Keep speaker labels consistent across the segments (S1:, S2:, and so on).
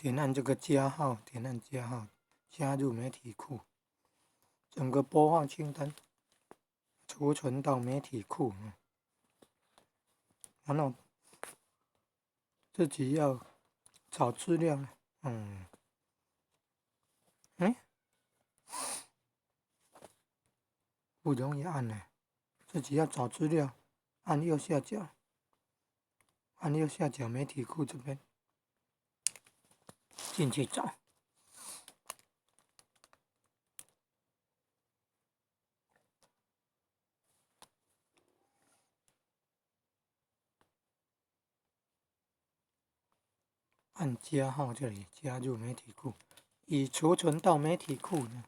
S1: 点按这个加号，点按加号，加入媒体库。整个播放清单储存到媒体库，然后自己要找资料，不容易按呢，自己要找资料，按右下角，媒体库这边进去找。按加号这里加入媒体库，已储存到媒体库呢。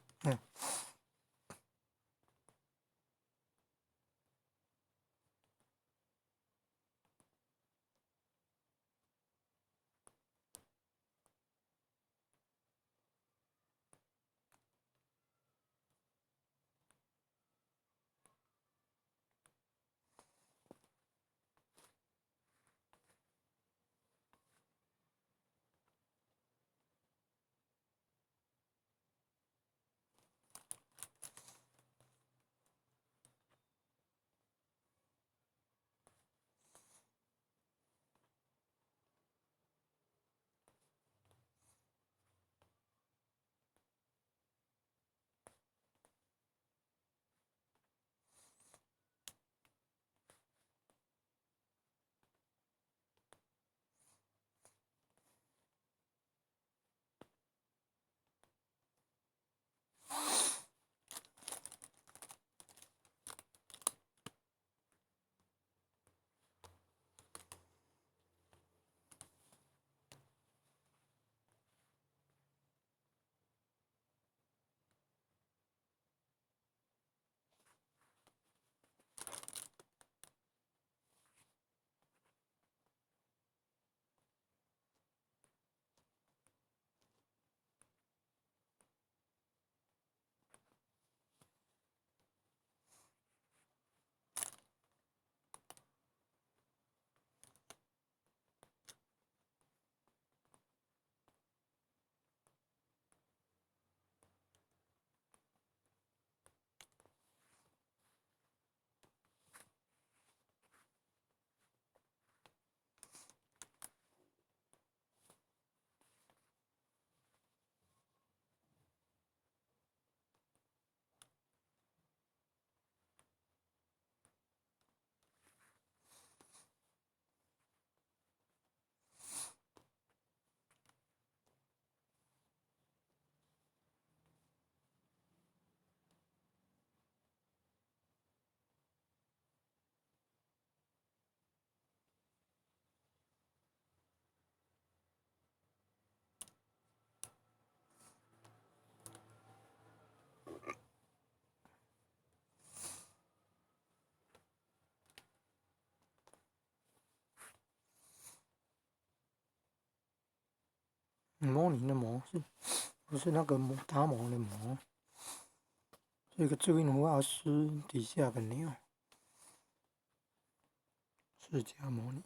S1: 模拟的模是，不是那个打模的模？这个注音符号师底下个钮，释迦模拟。